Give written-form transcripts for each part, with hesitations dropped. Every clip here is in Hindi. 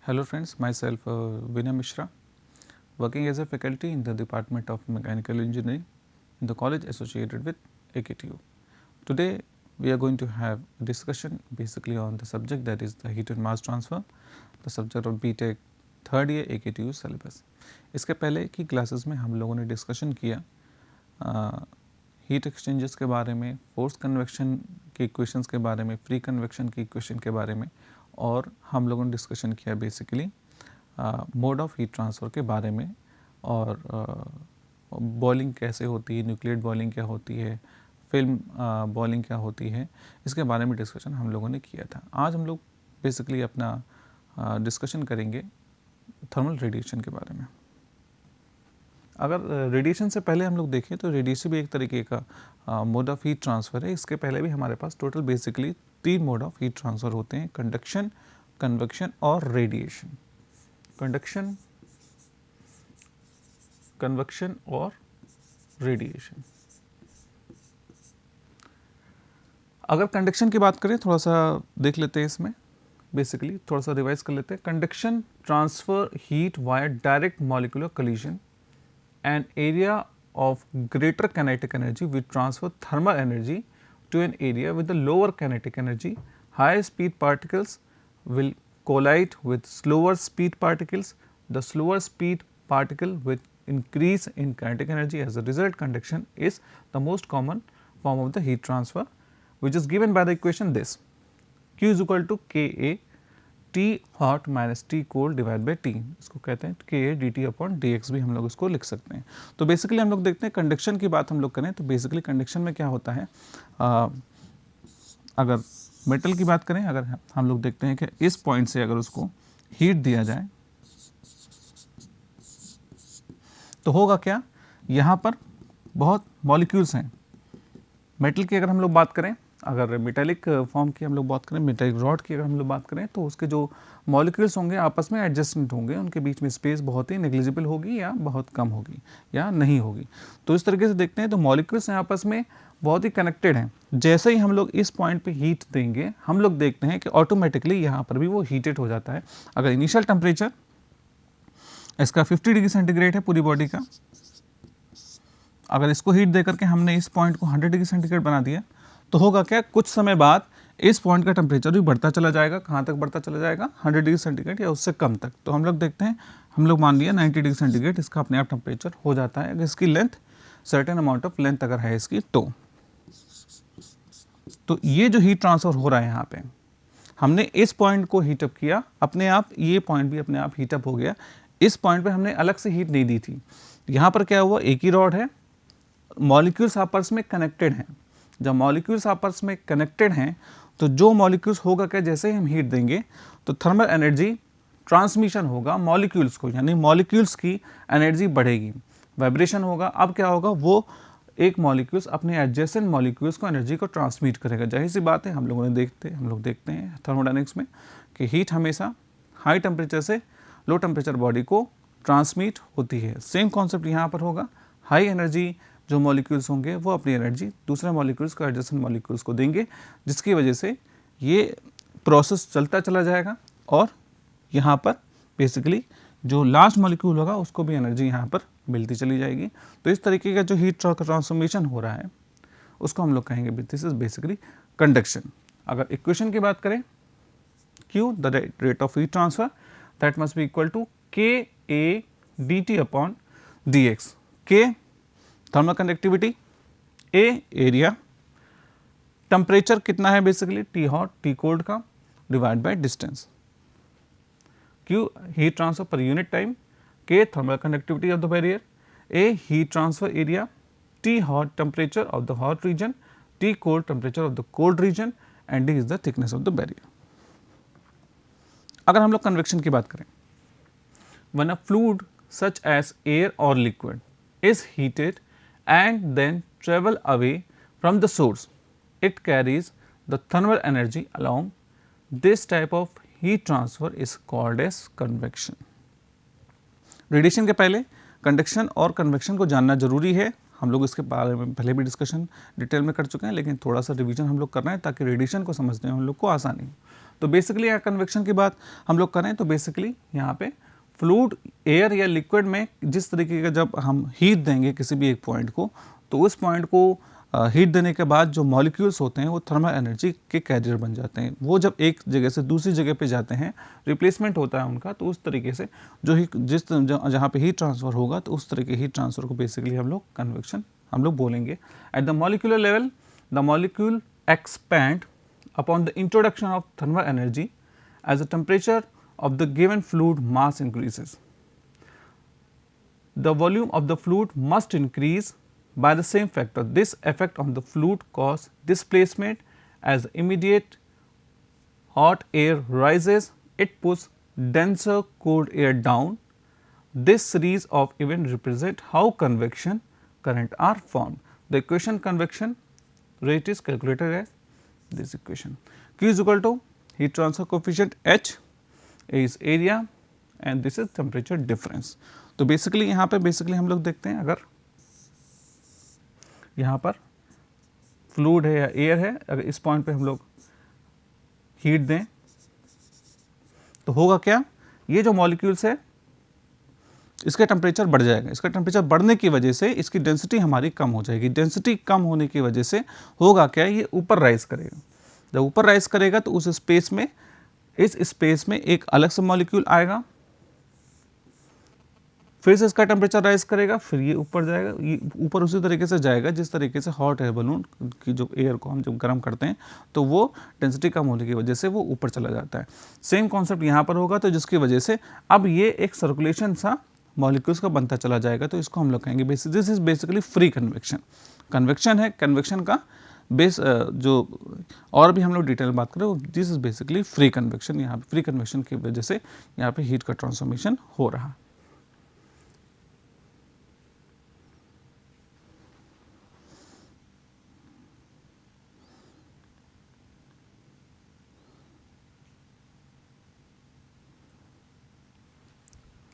Hello friends, myself Vinay Mishra, working as a faculty in the Department of Mechanical Engineering in the college associated with AKTU. Today we are going to have a discussion basically on the subject, that is the heat and mass transfer, the subject of BTech third year AKTU syllabus. इसके पहले की क्लासेस में हम लोगों ने डिस्कशन किया हीट एक्सचेंजेस के बारे में, फोर्स कन्वेक्शन के इक्वेशंस के बारे में, फ्री कन्वेक्शन की इक्वेशन के बारे में, और हम लोगों ने डिस्कशन किया basically mode of heat transfer के बारे में, और बॉइलिंग कैसे होती है, न्यूक्लियर बॉइलिंग क्या होती है, फिल्म बॉइलिंग क्या होती है, इसके बारे में डिस्कशन हम लोगों ने किया था। आज हम लोग बेसिकली अपना डिस्कशन करेंगे थर्मल रेडिएशन के बारे में। अगर रेडिएशन से पहले हम लोग देखें तो रेडिएशन भी एक तरीके का मोड ऑफ हीट ट्रांसफ़र है। इसके पहले भी हमारे पास total basically 3 mode of heat transfer होते हैं: कंडक्शन, कन्वेक्शन और रेडिएशन। कंडक्शन, कन्वेक्शन और रेडिएशन। अगर कंडक्शन की बात करें, थोड़ा सा देख लेते हैं इसमें, बेसिकली थोड़ा सा रिवाइज कर लेते हैं। Conduction transfer heat via direct molecular collision an area of greater kinetic energy will transfer thermal energy to an area with the lower kinetic energy. Higher speed particles will collide with slower speed particles. The slower speed particle will increase in kinetic energy. As a result, conduction is the most common form of the heat transfer, which is given by the equation this: Q is equal to Ka T hot minus T cold divide by T, इसको कहते हैं Ka dt अपॉन dx, भी हम लोग इसको लिख सकते हैं। तो बेसिकली हम लोग देखते हैं कंडक्शन की बात हम लोग करें तो बेसिकली कंडक्शन में क्या होता है, अगर मेटल की बात करें, अगर हम लोग देखते हैं कि इस पॉइंट से अगर उसको हीट दिया जाए तो होगा क्या, यहाँ पर बहुत मॉलिक्यूल्स हैं। मेटल की अगर हम लोग बात करें, अगर मेटेलिक फॉर्म की हम लोग बात करें, मेटेलिक रॉड की अगर हम लोग बात करें, तो उसके जो मॉलिक्यूल्स होंगे आपस में एडजस्टेंट होंगे, उनके बीच में स्पेस बहुत ही नेग्लिजिबल होगी या बहुत कम होगी या नहीं होगी। तो इस तरीके से देखते हैं तो मॉलिक्यूल्स आपस में बहुत ही कनेक्टेड हैं। जैसे ही हम लोग इस पॉइंट पे हीट देंगे, हम लोग देखते हैं कि ऑटोमेटिकली यहाँ पर भी वो हीटेड हो जाता है। अगर इनिशियल टेम्परेचर इसका 50 डिग्री सेंटीग्रेड है पूरी बॉडी का, अगर इसको हीट दे करके हमने इस पॉइंट को 100 डिग्री सेंटीग्रेड बना दिया तो होगा क्या, कुछ समय बाद इस पॉइंट का टेम्परेचर भी बढ़ता चला जाएगा। कहाँ तक बढ़ता चला जाएगा, 100 डिग्री सेंटीग्रेड या उससे कम तक। तो हम लोग देखते हैं, हम लोग मान लिया 90 डिग्री सेंटीग्रेड इसका अपने आप टेम्परेचर हो जाता है। अगर इसकी length certain amount of length अगर है इसकी, तो ये जो हीट ट्रांसफर हो रहा है यहाँ पे, हमने इस पॉइंट को हीटअप किया, अपने आप ये पॉइंट भी अपने आप हीटअप हो गया। इस पॉइंट पे हमने अलग से हीट नहीं दी थी। यहाँ पर क्या हुआ, एक ही रॉड है, मॉलिक्यूल्स आपस में कनेक्टेड हैं। जब मॉलिक्यूल्स आपस में कनेक्टेड हैं तो जो मॉलिक्यूल्स होगा क्या, जैसे ही हम हीट देंगे तो थर्मल एनर्जी ट्रांसमिशन होगा मॉलिक्यूल्स को, यानी मॉलिक्यूल्स की एनर्जी बढ़ेगी, वाइब्रेशन होगा। अब क्या होगा, वो एक मॉलिक्यूल्स अपने एडजेसेंट मॉलिक्यूल्स को एनर्जी को ट्रांसमिट करेगा। जाहिर सी बात है, हम लोग देखते हैं थर्मोडायनेमिक्स में कि हीट हमेशा हाई टेम्परेचर से लो टेम्परेचर बॉडी को ट्रांसमिट होती है। सेम कॉन्सेप्ट यहाँ पर होगा। हाई एनर्जी जो मॉलिक्यूल्स होंगे वो अपनी एनर्जी दूसरे मॉलिक्यूल्स को, एडजेसेंट मॉलिक्यूल्स को देंगे, जिसकी वजह से ये प्रोसेस चलता चला जाएगा और यहाँ पर बेसिकली जो लास्ट मॉलिक्यूल होगा उसको भी एनर्जी यहाँ पर मिलती चली जाएगी। तो इस तरीके का जो हीट ट्रांसफॉर्मेशन हो रहा है उसको हम लोग कहेंगे दिस इज बेसिकली कंडक्शन। अगर इक्वेशन की बात करें, Q the rate of heat transfer, that must be equal to Ka dt upon dx। K thermal conductivity, A area, temperature कितना है basically T hot T cold का, divide by distance. Q heat transfer per unit time, K thermal conductivity of the barrier, A heat transfer area, T hot temperature of the hot region, T cold temperature of the cold region, and D is the thickness of the barrier. अगर हम लोग कन्वेक्शन की बात करें, when a fluid such as air or liquid is heated and then travel away from the source, it carries the thermal energy along. This type of heat transfer is called as convection. Radiation के पहले कंडक्शन और कन्वेक्शन को जानना जरूरी है। हम लोग इसके बारे में पहले भी डिस्कशन डिटेल में कर चुके हैं, लेकिन थोड़ा सा रिवीजन हम लोग कर रहे हैं ताकि रेडिएशन को समझने में हम लोग को आसानी हो। तो बेसिकली यहाँ कन्वेक्शन की बात हम लोग करें तो बेसिकली यहाँ पे फ्लूइड, एयर या लिक्विड में जिस तरीके का जब हम हीट देंगे किसी भी एक पॉइंट को, तो उस पॉइंट को हीट देने के बाद जो मॉलिक्यूल्स होते हैं वो थर्मल एनर्जी के कैरियर बन जाते हैं। वो जब एक जगह से दूसरी जगह पे जाते हैं, रिप्लेसमेंट होता है उनका, तो उस तरीके से जहाँ पे हीट ट्रांसफ़र होगा तो उस तरह के हीट ट्रांसफ़र को बेसिकली हम लोग कन्वेक्शन हम लोग बोलेंगे। At the molecular level the molecule expand upon the introduction of thermal energy as the temperature of the given fluid mass increases. The volume of the fluid must increase by the same factor. This effect on the fluid causes displacement as the immediate hot air rises, it pushes denser cold air down. This series of events represent how convection current are formed. The equation convection rate is calculated as this equation. Q is equal to heat transfer coefficient H is area and this is temperature difference. तो बेसिकली यहाँ पे बेसिकली हम लोग देखते हैं, अगर यहाँ पर फ्लूइड है या एयर है, अगर इस पॉइंट पे हम लोग हीट दें तो होगा क्या, ये जो मॉलिक्यूल्स है इसका टेम्परेचर बढ़ जाएगा। इसका टेम्परेचर बढ़ने की वजह से इसकी डेंसिटी हमारी कम हो जाएगी। डेंसिटी कम होने की वजह से होगा क्या, ये ऊपर राइज करेगा। जब ऊपर राइज करेगा तो उस स्पेस में, इस स्पेस में एक अलग सा मॉलिक्यूल आएगा, फिर से इसका टेम्परेचर राइज करेगा, फिर ये ऊपर जाएगा, ये ऊपर उसी तरीके से जाएगा जिस तरीके से हॉट एयर बलून की जो एयर को हम जब गर्म करते हैं तो वो डेंसिटी कम होने की वजह से वो ऊपर चला जाता है। सेम कॉन्सेप्ट यहाँ पर होगा, तो जिसकी वजह से अब ये एक सर्कुलेशन सा मॉलिक्यूल्स का बनता चला जाएगा, तो इसको हम लोग कहेंगे this is basically free convection. Convection है, कन्वेक्शन का बेस जो और भी हम लोग डिटेल में बात करें, this is basically free convection. यहाँ पे फ्री कन्वेक्शन की वजह से यहाँ पे हीट का ट्रांसफॉर्मेशन हो रहा।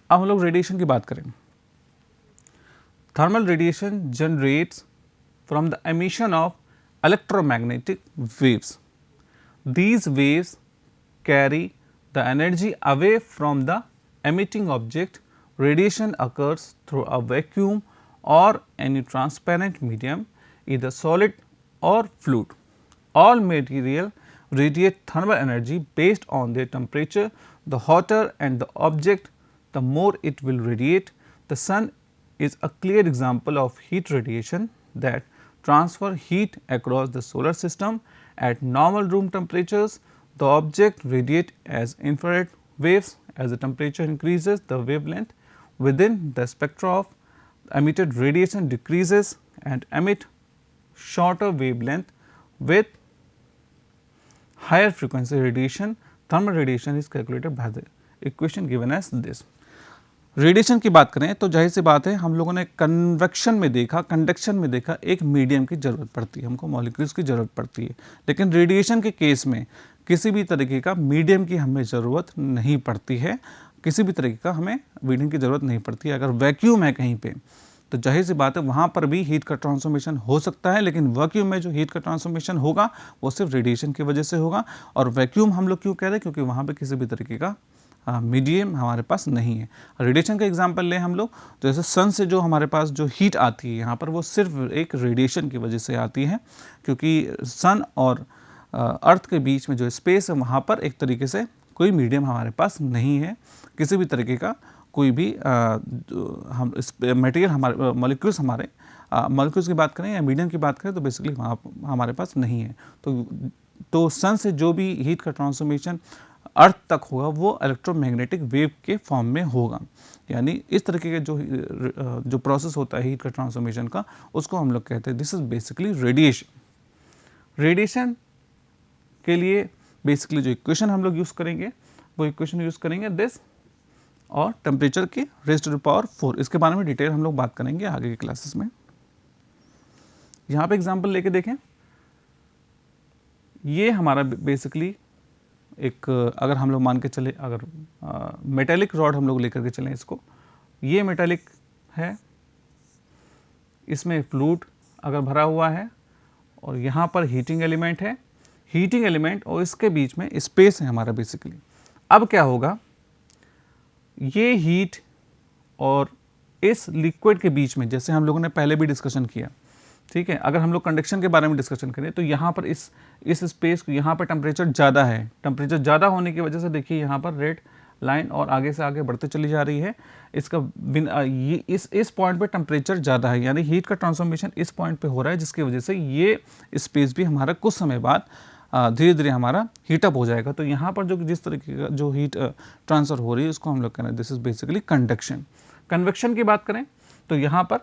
अब हम लोग रेडिएशन की बात करें। Thermal radiation generates from the emission of electromagnetic waves. These waves carry the energy away from the emitting object. Radiation occurs through a vacuum or any transparent medium, either solid or fluid. All material radiate thermal energy based on their temperature. The hotter and the object, the more it will radiate. The sun is a clear example of heat radiation that transfer heat across the solar system. At normal room temperatures, the object radiate as infrared waves. As the temperature increases, the wavelength within the spectra of emitted radiation decreases and emit shorter wavelength. With higher frequency radiation, thermal radiation is calculated by the equation given as this. Radiation की बात करें तो जाहिर सी बात है, हम लोगों ने कन्वेक्शन में देखा, कंडक्शन में देखा, एक मीडियम की ज़रूरत पड़ती है, हमको मॉलिक्यूल्स की ज़रूरत पड़ती है। लेकिन रेडिएशन के केस में किसी भी तरीके का मीडियम की हमें ज़रूरत नहीं पड़ती है, किसी भी तरीके का हमें मीडियम की ज़रूरत नहीं पड़ती है। अगर वैक्यूम है कहीं पे तो जाहिर सी बात है वहाँ पर भी हीट का ट्रांसफॉर्मेशन हो सकता है, लेकिन वैक्यूम में जो हीट का ट्रांसफॉर्मेशन होगा वो सिर्फ रेडिएशन की वजह से होगा। और वैक्यूम हम लोग क्यों कह रहे हैं, क्योंकि वहाँ पर किसी भी तरीके का मीडियम हमारे पास नहीं है। रेडिएशन का एग्जांपल लें हम लोग, तो जैसे सन से जो हमारे पास जो हीट आती है यहाँ पर वो सिर्फ एक रेडिएशन की वजह से आती है, क्योंकि सन और अर्थ के बीच में जो स्पेस है वहाँ पर एक तरीके से कोई मीडियम हमारे पास नहीं है, किसी भी तरीके का कोई भी हम मटेरियल हमारे मॉलिक्यूल्स की बात करें या मीडियम की बात करें तो बेसिकली वहाँ हमारे पास नहीं है। तो सन से जो भी हीट का ट्रांसफॉर्मेशन अर्थ तक होगा वो इलेक्ट्रोमैग्नेटिक वेव के फॉर्म में होगा। यानी इस तरीके के जो प्रोसेस होता है हीट का ट्रांसफॉर्मेशन का, उसको हम लोग कहते हैं this is basically radiation. Radiation के लिए बेसिकली जो इक्वेशन हम लोग यूज़ करेंगे वो इक्वेशन यूज़ करेंगे दिस और टेम्परेचर के रेज़ टू द पावर 4। इसके बारे में डिटेल हम लोग बात करेंगे आगे के क्लासेस में। यहाँ पे एग्जांपल लेके देखें, ये हमारा बेसिकली एक अगर हम लोग मान के चले, अगर मेटेलिक रॉड हम लोग लेकर के चलें इसको, ये मेटेलिक है, इसमें फ्लूइड अगर भरा हुआ है और यहाँ पर हीटिंग एलिमेंट है। हीटिंग एलिमेंट और इसके बीच में स्पेस है हमारा बेसिकली। अब क्या होगा, ये हीट और इस लिक्विड के बीच में, जैसे हम लोगों ने पहले भी डिस्कशन किया, ठीक है, अगर हम लोग कंडक्शन के बारे में डिस्कशन करें तो यहाँ पर इस स्पेस को, यहाँ पर टेम्परेचर ज़्यादा है, टेम्परेचर ज़्यादा होने की वजह से देखिए यहाँ पर रेड लाइन और आगे से आगे बढ़ते चली जा रही है। इसका ये इस पॉइंट पे टेम्परेचर ज़्यादा है, यानी हीट का ट्रांसफॉर्मेशन इस पॉइंट पे हो रहा है, जिसकी वजह से ये स्पेस भी हमारा कुछ समय बाद धीरे धीरे हमारा हीटअप हो जाएगा। तो यहाँ पर जो जिस तरीके का जो हीट ट्रांसफ़र हो रही है उसको हम लोग कह रहे हैं this is basically conduction. Convection की बात करें तो यहाँ पर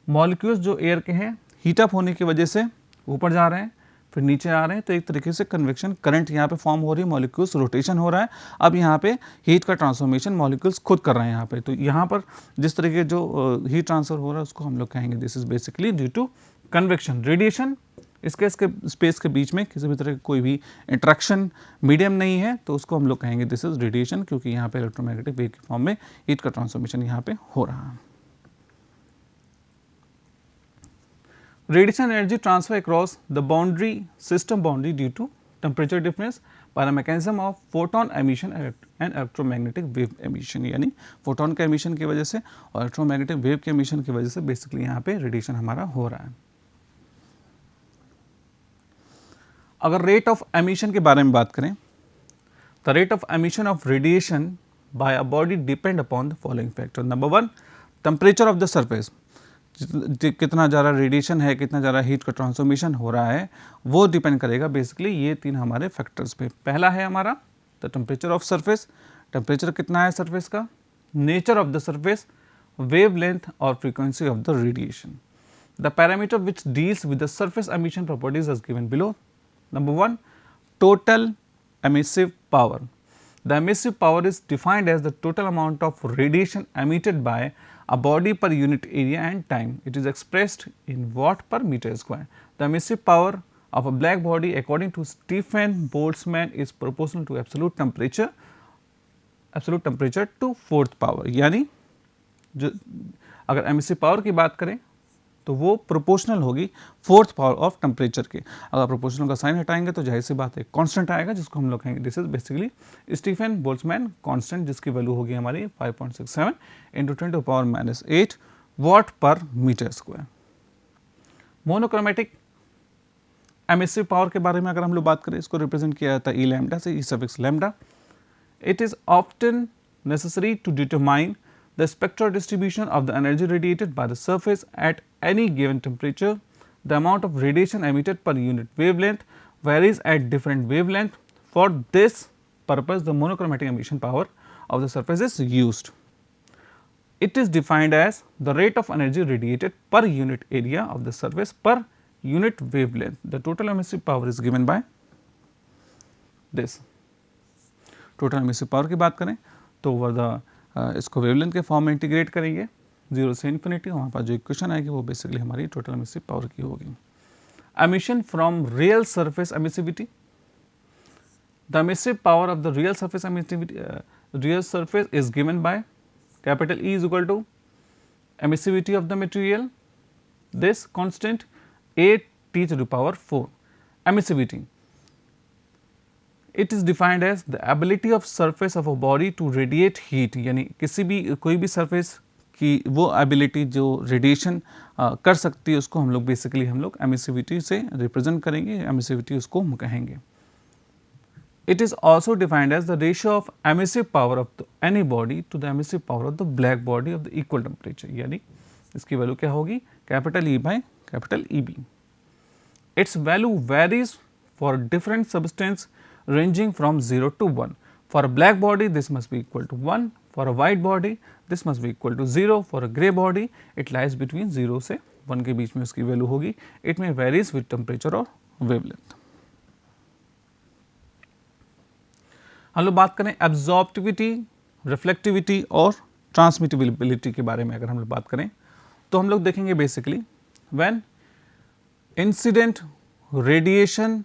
मॉलिक्यूल्स जो एयर के हैं हीटअप होने की वजह से ऊपर जा रहे हैं, फिर नीचे आ रहे हैं, तो एक तरीके से कन्वेक्शन करंट यहाँ पे फॉर्म हो रही है, मॉलिक्यूल्स रोटेशन हो रहा है। अब यहाँ पे हीट का ट्रांसफॉर्मेशन मॉलिक्यूल्स खुद कर रहे हैं यहाँ पे। तो यहाँ पर जिस तरीके जो हीट ट्रांसफर हो रहा है उसको हम लोग कहेंगे this is basically due to convection. Radiation, इसके स्पेस के बीच में किसी भी तरह की कोई भी इंट्रैक्शन मीडियम नहीं है, तो उसको हम लोग कहेंगे दिस इज रेडिएशन, क्योंकि यहाँ पे इलेक्ट्रोमैग्नेटिक वेव के फॉर्म में हीट का ट्रांसफॉर्मेशन यहाँ पे हो रहा है। Radiation energy transfer across the boundary system boundary due to temperature difference by the mechanism of photon emission and electromagnetic wave emission, यानी फोटोन के एमिशन की वजह से और इलेक्ट्रोमैग्नेटिक वेव के एमिशन की वजह से बेसिकली यहाँ पे रेडिएशन हमारा हो रहा है। अगर रेट ऑफ एमिशन के बारे में बात करें, the rate of emission of radiation by a body depend upon the following factor. Number 1, temperature of the surface, कितना ज़्यादा रेडिएशन है, कितना ज़्यादा हीट का ट्रांसफॉर्मेशन हो रहा है, वो डिपेंड करेगा बेसिकली ये तीन हमारे फैक्टर्स पे। पहला है हमारा the temperature of surface, temperature कितना है सरफेस का, nature of the surface, wavelength और frequency of the radiation. The parameter which deals with the surface emission properties as given below. Number 1, total emissive power. The emissive power is defined as the total amount of radiation emitted by a body per unit area and time. It is expressed in watt per meter square. The emissive power of a black body according to Stephen Boltzmann is proportional to absolute temperature to fourth power. यानी जो अगर emissive power की बात करें तो वो प्रोपोर्शनल होगी फोर्थ पावर ऑफ टेम्परेचर के। अगर प्रोपोर्शनल का साइन हटाएंगे तो जाहिर सी बात है कांस्टेंट आएगा, जिसको हम लोग कहेंगे this is basically Stefan Boltzmann constant, जिसकी वैल्यू होगी हमारी 5.67 into 10⁻⁸ watt per metre square. Monochromatic emissive power के बारे में अगर हम लोग बात करें, इसको रिप्रेजेंट किया जाता है ई लैम्डा से, E suffix lambda. It is often necessary to determine the spectral distribution of the energy radiated by the surface at any given temperature. The amount of radiation emitted per unit wavelength varies at different wavelength. For this purpose, the monochromatic emission power of the surface is used. It is defined as the rate of energy radiated per unit area of the surface per unit wavelength. The total emissive power is given by this. Total emissive power की बात करें तो over the इसको वेवलेंथ के फॉर्म में इंटीग्रेट करेंगे 0 से इन्फिनिटी, वहाँ पर जो इक्वेशन आएगी वो बेसिकली हमारी टोटल एमिसिव पावर की होगी। Emission from real surface emissivity. The emissive power of the real surface emissivity, real surface is given by capital E is equal to emissivity of the material, this constant A⁻⁴ emissivity. It is defined as the ability of surface of a body to radiate heat, यानी किसी भी कोई भी surface की वो ability जो radiation कर सकती है उसको हम लोग बेसिकली हम लोग emissivity से represent करेंगे, emissivity उसको हम कहेंगे। It is also defined as the ratio of emissive power of any body to the emissive power of the black body of the equal temperature, यानी इसकी वैल्यू क्या होगी capital E by capital EB। Its value varies for different substance ranging from 0 to 1. For a black body this must be equal to 1, for a white body this must be equal to 0, for a grey body it lies between 0 से 1 के बीच में उसकी वैल्यू होगी। It may varies with temperature और wavelength। हम लोग बात करें एब्जॉर्प्टिविटी, रिफ्लेक्टिविटी और ट्रांसमिटिबिलिटी के बारे में अगर हम लोग बात करें तो हम लोग देखेंगे basically when incident radiation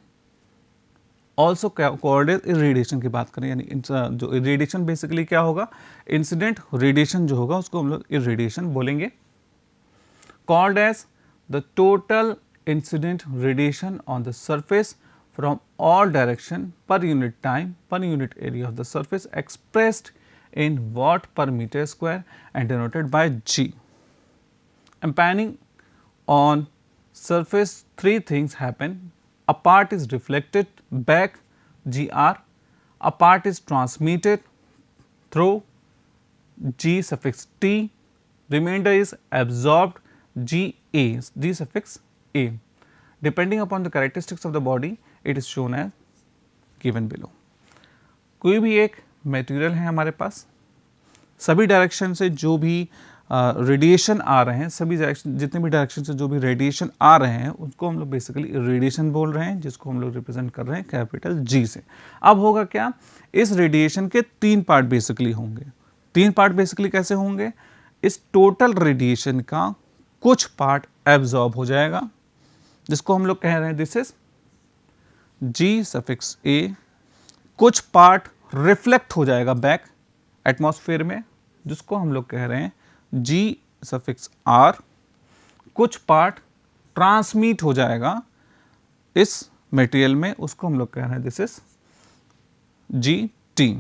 also called as irradiation की बात करें, यानी जो इरेडिएशन बेसिकली क्या होगा, इंसिडेंट रेडिएशन जो होगा उसको हम लोग इरेडिएशन बोलेंगे। Called as the total incident radiation on the surface from all direction per unit time per unit area of the surface expressed in watt per meter square and denoted by G. Impinging on surface, three things happen. A part is reflected back Gr, a part is transmitted through G suffix T, remainder is absorbed Ga, G suffix A. Depending upon the characteristics of the body, it is shown as given below. कोई भी एक मटेरियल है हमारे पास, सभी डायरेक्शन से जो भी रेडिएशन आ रहे हैं, सभी डायरेक्शन जितने भी डायरेक्शन से जो भी रेडिएशन आ रहे हैं उसको हम लोग बेसिकली रेडिएशन बोल रहे हैं, जिसको हम लोग रिप्रेजेंट कर रहे हैं कैपिटल G से। अब होगा क्या, इस रेडिएशन के तीन पार्ट बेसिकली होंगे। तीन पार्ट बेसिकली कैसे होंगे, इस टोटल रेडिएशन का कुछ पार्ट एब्जॉर्ब हो जाएगा, जिसको हम लोग कह रहे हैं this is G suffix A, कुछ पार्ट रिफ्लेक्ट हो जाएगा बैक एटमॉस्फेयर में, जिसको हम लोग कह रहे हैं G सफिक्स R, कुछ पार्ट ट्रांसमिट हो जाएगा इस मटेरियल में, उसको हम लोग कह रहे हैं दिस इज GT।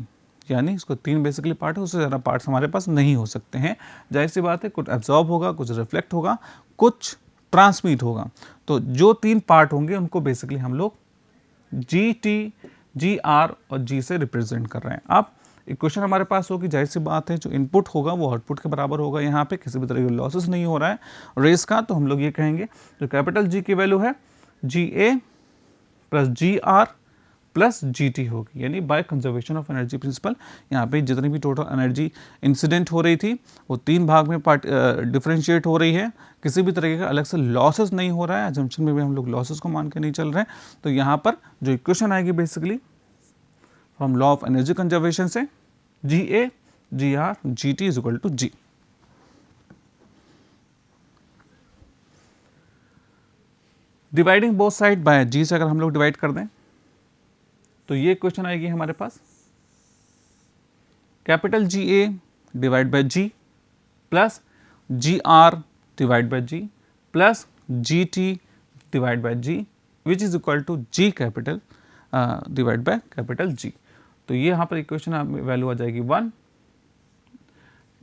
यानी इसको तीन बेसिकली पार्ट है, उससे ज़्यादा पार्ट्स हमारे पास नहीं हो सकते हैं। जाहिर सी बात है, कुछ एब्जॉर्ब होगा, कुछ रिफ्लेक्ट होगा, कुछ ट्रांसमिट होगा। तो जो तीन पार्ट होंगे उनको बेसिकली हम लोग GT, GR और G से रिप्रेजेंट कर रहे हैं। अब इक्वेशन हमारे पास होगी, जाहिर सी बात है जो इनपुट होगा वो आउटपुट के बराबर होगा। यहाँ पे किसी भी तरह की लॉसेस नहीं हो रहा है रेस का, तो हम लोग ये कहेंगे जो कैपिटल G की वैल्यू है GA plus GR plus GT होगी, यानी by conservation of energy principle. यहाँ पे जितनी भी टोटल एनर्जी इंसिडेंट हो रही थी वो तीन भाग में डिफ्रेंशिएट हो रही है, किसी भी तरीके का अलग से लॉसेस नहीं हो रहा है। एजम्पशन में भी हम लोग लॉसेस को मान के नहीं चल रहे हैं। तो यहाँ पर जो इक्वेशन आएगी basically from law of energy conservation से GA, GR, GT is equal to G। Dividing both side by G से अगर हम लोग डिवाइड कर दें तो ये क्वेश्चन आएगी हमारे पास capital GA divide by G plus GR divide by G plus GT divide by G which is equal to G capital divide by capital G। तो ये यहाँ पर इक्वेशन वैल्यू आ जाएगी 1,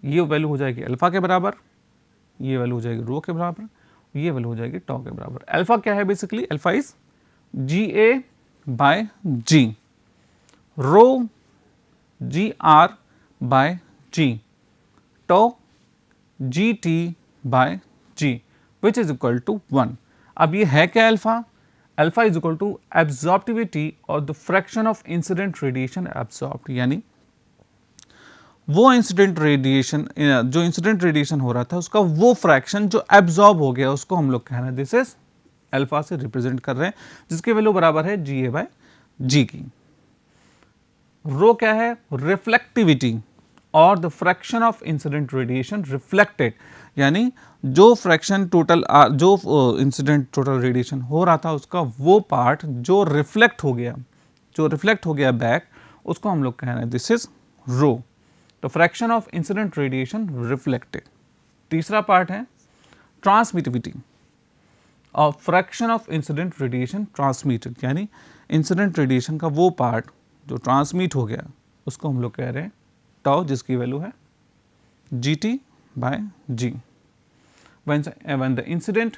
ये वैल्यू हो जाएगी अल्फा के बराबर, ये वैल्यू हो जाएगी रो के बराबर, ये वैल्यू हो जाएगी टॉ के बराबर। अल्फा क्या है basically, alpha is GA by G, rho GR by G, tau GT by G which is equal to 1। अब ये है क्या alpha, alpha is equal to absorptivity और the fraction of incident radiation absorbed, यानी वो इंसिडेंट रेडिएशन जो इंसिडेंट रेडिएशन हो रहा था उसका वो फ्रैक्शन जो एब्जॉर्ब हो गया उसको हम लोग कह रहे हैं दिस इज अल्फा से रिप्रेजेंट कर रहे हैं, जिसकी वैल्यू बराबर है GA बाय G की। रो क्या है, रिफ्लेक्टिविटी और the fraction of incident radiation reflected, यानी जो फ्रैक्शन टोटल जो इंसिडेंट टोटल रेडिएशन हो रहा था उसका वो पार्ट जो रिफ्लेक्ट हो गया बैक, उसको हम लोग कह रहे हैं this is rho, the fraction of incident radiation reflected. तीसरा पार्ट है ट्रांसमिटिविटी और fraction of incident radiation transmitted, यानी इंसिडेंट रेडिएशन का वो पार्ट जो ट्रांसमिट हो गया उसको हम लोग कह रहे हैं टाउ, जिसकी वैल्यू है GT by G। When the incident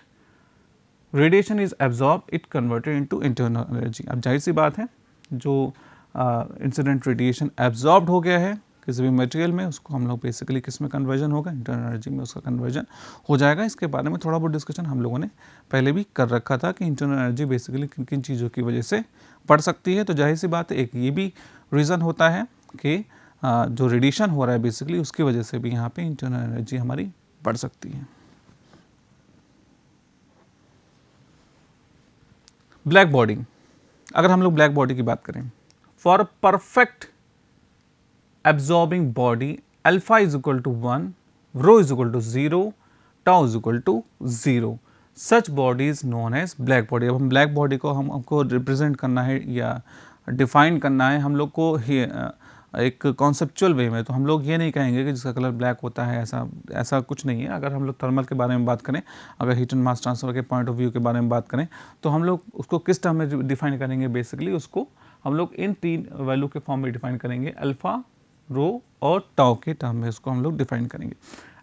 radiation is absorbed, it converted into internal energy। अब जाहिर सी बात है जो इंसिडेंट रेडिएशन एब्जॉर्ब्ड हो गया है किसी भी मटेरियल में, उसको हम लोग बेसिकली किस में कन्वर्जन होगा, इंटरनल एनर्जी में उसका कन्वर्जन हो जाएगा। इसके बारे में थोड़ा बहुत डिस्कशन हम लोगों ने पहले भी कर रखा था कि इंटरनल एनर्जी बेसिकली किन किन चीज़ों की वजह से बढ़ सकती है। तो जाहिर सी बात है एक ये भी रीज़न होता है कि जो रेडिएशन हो रहा है बेसिकली उसकी वजह से भी यहाँ पे इंटरनल एनर्जी हमारी बढ़ सकती है। ब्लैक बॉडी, अगर हम लोग ब्लैक बॉडी की बात करें, for perfect absorbing body alpha is equal to 1, rho is equal to 0, tau is equal to 0, such body is known as black body. अब हम ब्लैक बॉडी को हमको रिप्रेजेंट करना है या डिफाइन करना है, हम लोग को एक कॉन्सेप्चुअल वे में, तो हम लोग ये नहीं कहेंगे कि जिसका कलर ब्लैक होता है, ऐसा कुछ नहीं है। अगर हम लोग थर्मल के बारे में बात करें, अगर हीट एंड मास ट्रांसफ़र के पॉइंट ऑफ व्यू के बारे में बात करें, तो हम लोग उसको किस टर्म में डिफाइन करेंगे? बेसिकली उसको हम लोग इन 3 वैल्यू के फॉर्म में डिफाइन करेंगे, अल्फ़ा, रो और टाउ के टर्म में उसको हम लोग डिफाइन करेंगे।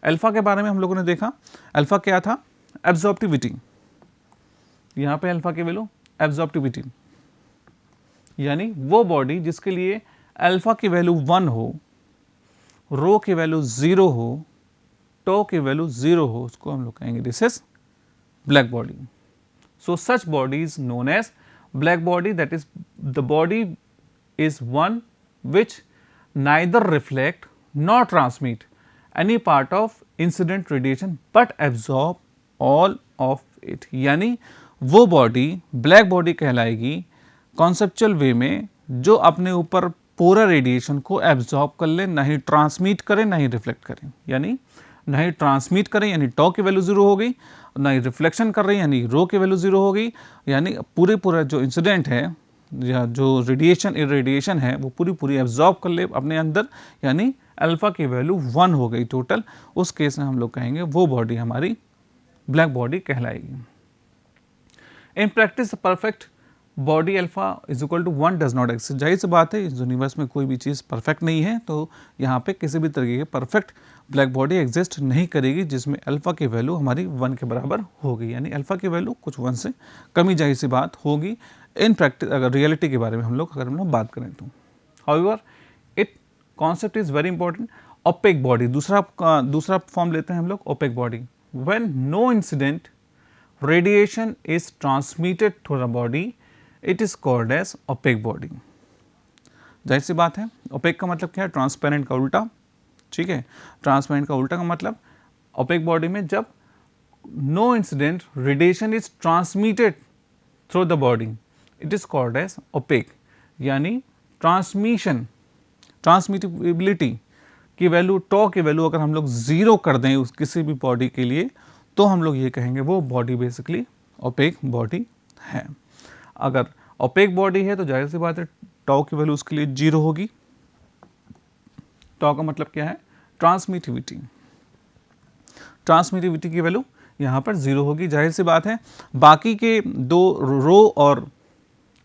अल्फ़ा के बारे में हम लोगों ने देखा, अल्फ़ा क्या था? एब्जॉर्प्टिविटी। यहाँ पे अल्फ़ा की वैल्यू एब्जॉर्प्टिविटी, यानी वो बॉडी जिसके लिए अल्फ़ा की वैल्यू 1 हो, रो की वैल्यू 0 हो, टो की वैल्यू 0 हो, उसको हम लोग कहेंगे this is black body. So such body is known as black body, that is the body is one which neither reflect nor transmit any part of incident radiation but absorb all of it। यानी वो बॉडी ब्लैक बॉडी कहलाएगी कॉन्सेप्चुअल वे में जो अपने ऊपर पूरा रेडिएशन को एब्जॉर्ब कर ले, ना ही ट्रांसमिट करे ना ही रिफ्लेक्ट करे। यानी ना ही ट्रांसमिट करें यानी टॉ की वैल्यू 0 हो गई, ना ही रिफ्लेक्शन कर रही है यानी रो की वैल्यू 0 हो गई। यानी पूरा जो इंसिडेंट है या जो रेडिएशन है वो पूरी एब्जॉर्ब कर ले अपने अंदर, यानी अल्फ़ा की वैल्यू 1 हो गई टोटल। उस केस में हम लोग कहेंगे वो बॉडी हमारी ब्लैक बॉडी कहलाएगी। In practice perfect body alpha is equal to 1 does not exist. जाहिर सी बात है, इस यूनिवर्स में कोई भी चीज़ परफेक्ट नहीं है, तो यहाँ पे किसी भी तरीके की परफेक्ट ब्लैक बॉडी एग्जिस्ट नहीं करेगी जिसमें अल्फ़ा की वैल्यू हमारी 1 के बराबर होगी। यानी अल्फ़ा की वैल्यू कुछ 1 से कमी जाहिर सी बात होगी इन प्रैक्टिस, अगर रियलिटी के बारे में हम लोग बात करें तो। However it concept is very important. Opaque body, दूसरा फॉर्म लेते हैं हम लोग opaque body. When no incident radiation is transmitted to the body, it is called as opaque body। जाहिर सी बात है, ओपेक का मतलब क्या है? ट्रांसपेरेंट का उल्टा, ठीक है। ट्रांसपेरेंट का उल्टा का मतलब ओपेक बॉडी में जब no incident radiation is transmitted through the body, it is called as opaque. यानी ट्रांसमिटिबिलिटी की वैल्यू, टॉ की वैल्यू अगर हम लोग 0 कर दें उस किसी भी बॉडी के लिए, तो हम लोग ये कहेंगे वो बॉडी बेसिकली ओपेक बॉडी है। अगर ओपेक बॉडी है तो जाहिर सी बात है टॉ की वैल्यू उसके लिए 0 होगी। टॉ का मतलब क्या है? ट्रांसमिटिविटी। ट्रांसमिटिविटी की वैल्यू यहाँ पर 0 होगी। जाहिर सी बात है बाकी के दो रो और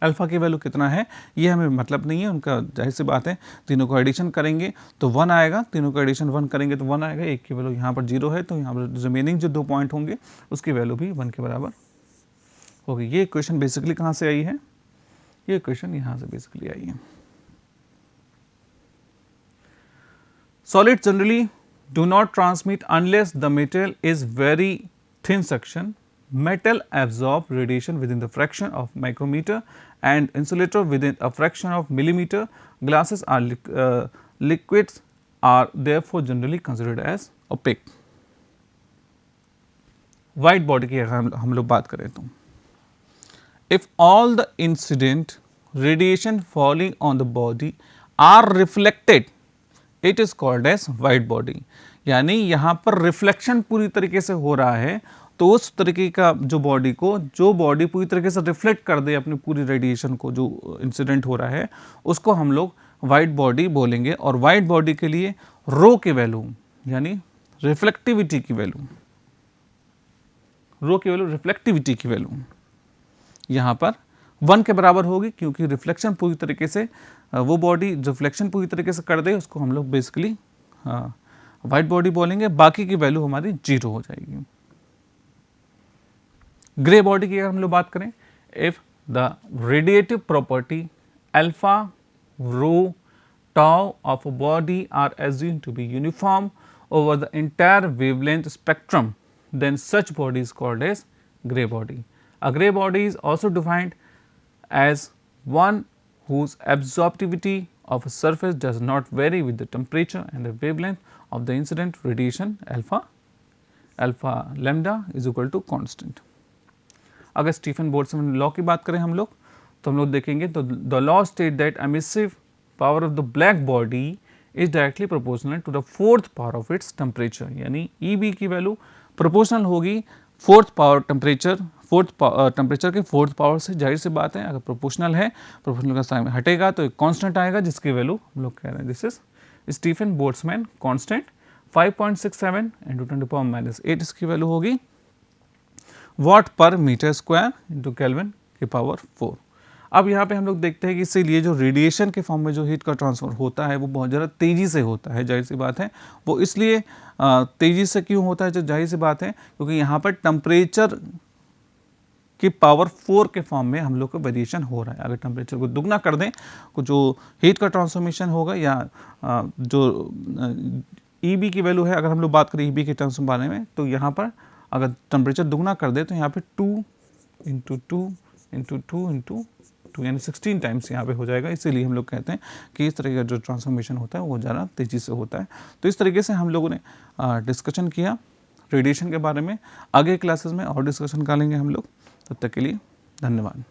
अल्फ़ा की वैल्यू कितना है ये हमें मतलब नहीं है उनका। जाहिर सी बात है तीनों को एडिशन करेंगे तो 1 आएगा, तीनों को एडिशन 1 करेंगे तो 1 आएगा। एक की वैल्यू यहाँ पर 0 है तो यहाँ पर रिमेनिंग जो 2 पॉइंट होंगे उसकी वैल्यू भी 1 के बराबर होगी। ये इक्वेशन बेसिकली कहाँ से आई है? ये इक्वेशन यहाँ से बेसिकली आई है। Solid generally do not transmit unless the material is very thin section. Metal absorb radiation within the fraction of micrometer and insulator within a fraction of millimeter. Glasses are liquids are therefore generally considered as opaque. White body की अगर हम लोग बात करें तो if all the incident radiation falling on the body are reflected, it is called as white body। यानी यहाँ पर रिफ्लेक्शन पूरी तरीके से हो रहा है तो उस तरीके का जो बॉडी पूरी तरीके से रिफ्लेक्ट कर दे अपनी पूरी रेडिएशन को, जो इंसिडेंट हो रहा है उसको हम लोग वाइट बॉडी बोलेंगे। और वाइट बॉडी के लिए रो की वैल्यू यानी रिफ्लेक्टिविटी की वैल्यू, रो की वैल्यू रिफ्लेक्टिविटी की वैल्यू यहाँ पर 1 के बराबर होगी, क्योंकि रिफ्लेक्शन पूरी तरीके से वो बॉडी रिफ्लेक्शन पूरी तरीके से कर दे उसको हम लोग बेसिकली वाइट बॉडी बोलेंगे। बाकी की वैल्यू हमारी 0 हो जाएगी। ग्रे बॉडी की अगर हम लोग बात करें, if the radiative property alpha, rho, tau of a body are assumed to be uniform over the entire wavelength spectrum, then such body is called as grey body. A grey body is also defined as one whose absorptivity of a surface does not vary with the temperature and the wavelength of the incident radiation alpha lambda is equal to constant। अगर स्टीफन बोल्ट्जमैन लॉ की बात करें हम लोग तो हम लोग देखेंगे तो the law state that emissive power of the black body is directly proportional to the 4th power of its temperature. यानी ई बी की वैल्यू प्रोपोर्शनल होगी टेम्परेचर के फोर्थ पावर से, जाहिर सी बात है अगर प्रोपोर्शनल है, प्रोपोर्शनल का साइन हटेगा तो एक कांस्टेंट आएगा जिसकी वैल्यू हम लोग कह रहे हैं this is Stephen Boltzmann constant 5.67 into 10⁻⁸ इसकी वैल्यू होगी वाट per metre square into kelvin की पावर 4। अब यहाँ पे हम लोग देखते हैं कि इसीलिए जो रेडिएशन के फॉर्म में जो हीट का ट्रांसफर होता है वो बहुत ज़्यादा तेज़ी से होता है, जाहिर सी बात है। वो इसलिए तेज़ी से क्यों होता है, जो जाहिर सी बात है क्योंकि यहाँ पर टेम्परेचर की पावर 4 के फॉर्म में हम लोग को वेरिएशन हो रहा है। अगर टेम्परेचर को दुगना कर दें तो जो हीट का ट्रांसफॉर्मेशन होगा या जो EB की वैल्यू है, अगर हम लोग बात करें EB के टर्म्स के बारे में, तो यहाँ पर अगर टेम्परेचर दुगना कर दे तो यहाँ पे 2 इंटू 2 इंटू 2 इंटू 2 यानी 16 टाइम्स यहाँ पे हो जाएगा। इसीलिए हम लोग कहते हैं कि इस तरह का जो ट्रांसफॉर्मेशन होता है वो ज़्यादा तेज़ी से होता है। तो इस तरीके से हम लोगों ने डिस्कशन किया रेडिएशन के बारे में। आगे क्लासेस में और डिस्कशन करेंगे हम लोग। तब तक के लिए धन्यवाद।